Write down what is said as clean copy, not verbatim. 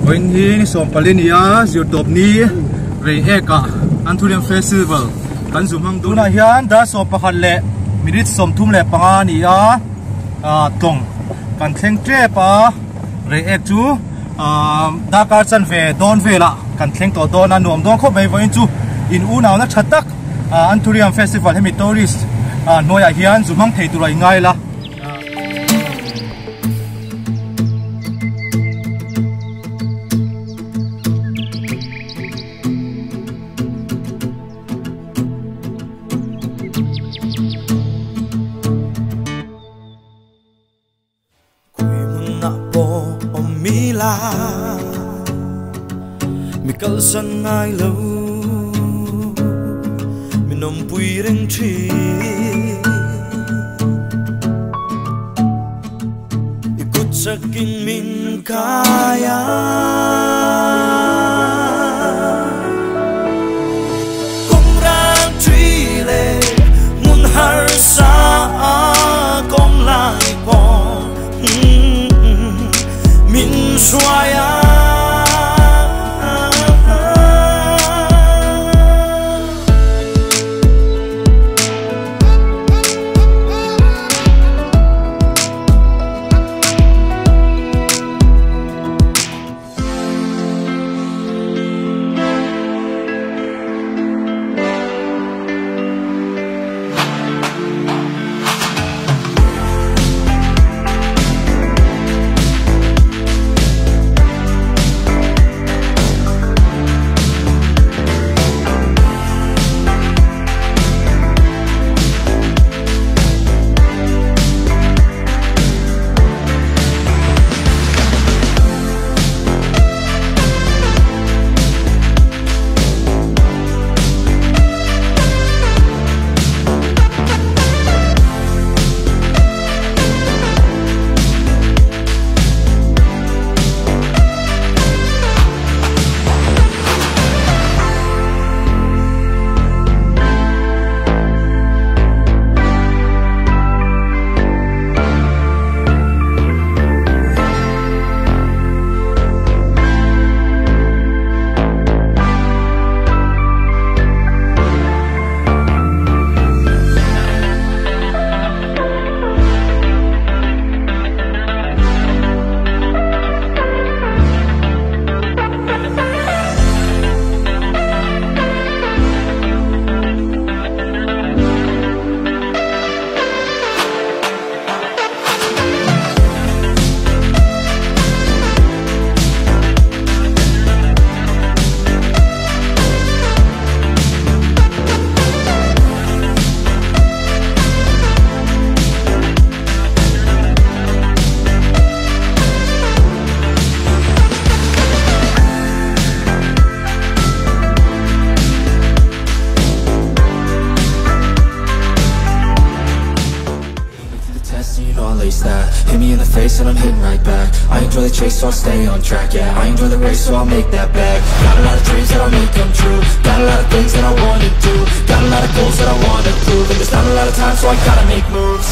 When he is on Palinia, you top ni Reiek Anthurium Festival. Kan sumang duna hian da so pakhalle minute som thum le panga ni a tong kan thleng tre pa Reiek chu da kar chan ve don vela kan thleng to don a nuam don kho mai voin chu in u naw na thatak Anthurium Festival hemi tourist noya hian zumang thei turai ngai la mi kal san ngai lo mi nom pui reng thi ikut sakin min kaya kong rang tri le mun har sa kong lai po min xoaya Hit me in the face and I'm hitting right back. I enjoy the chase, so I'll stay on track. Yeah, I enjoy the race, so I'll make that bag. Got a lot of dreams that I'll make come true. Got a lot of things that I wanna do. Got a lot of goals that I wanna prove. And there's not a lot of time, so I gotta make moves.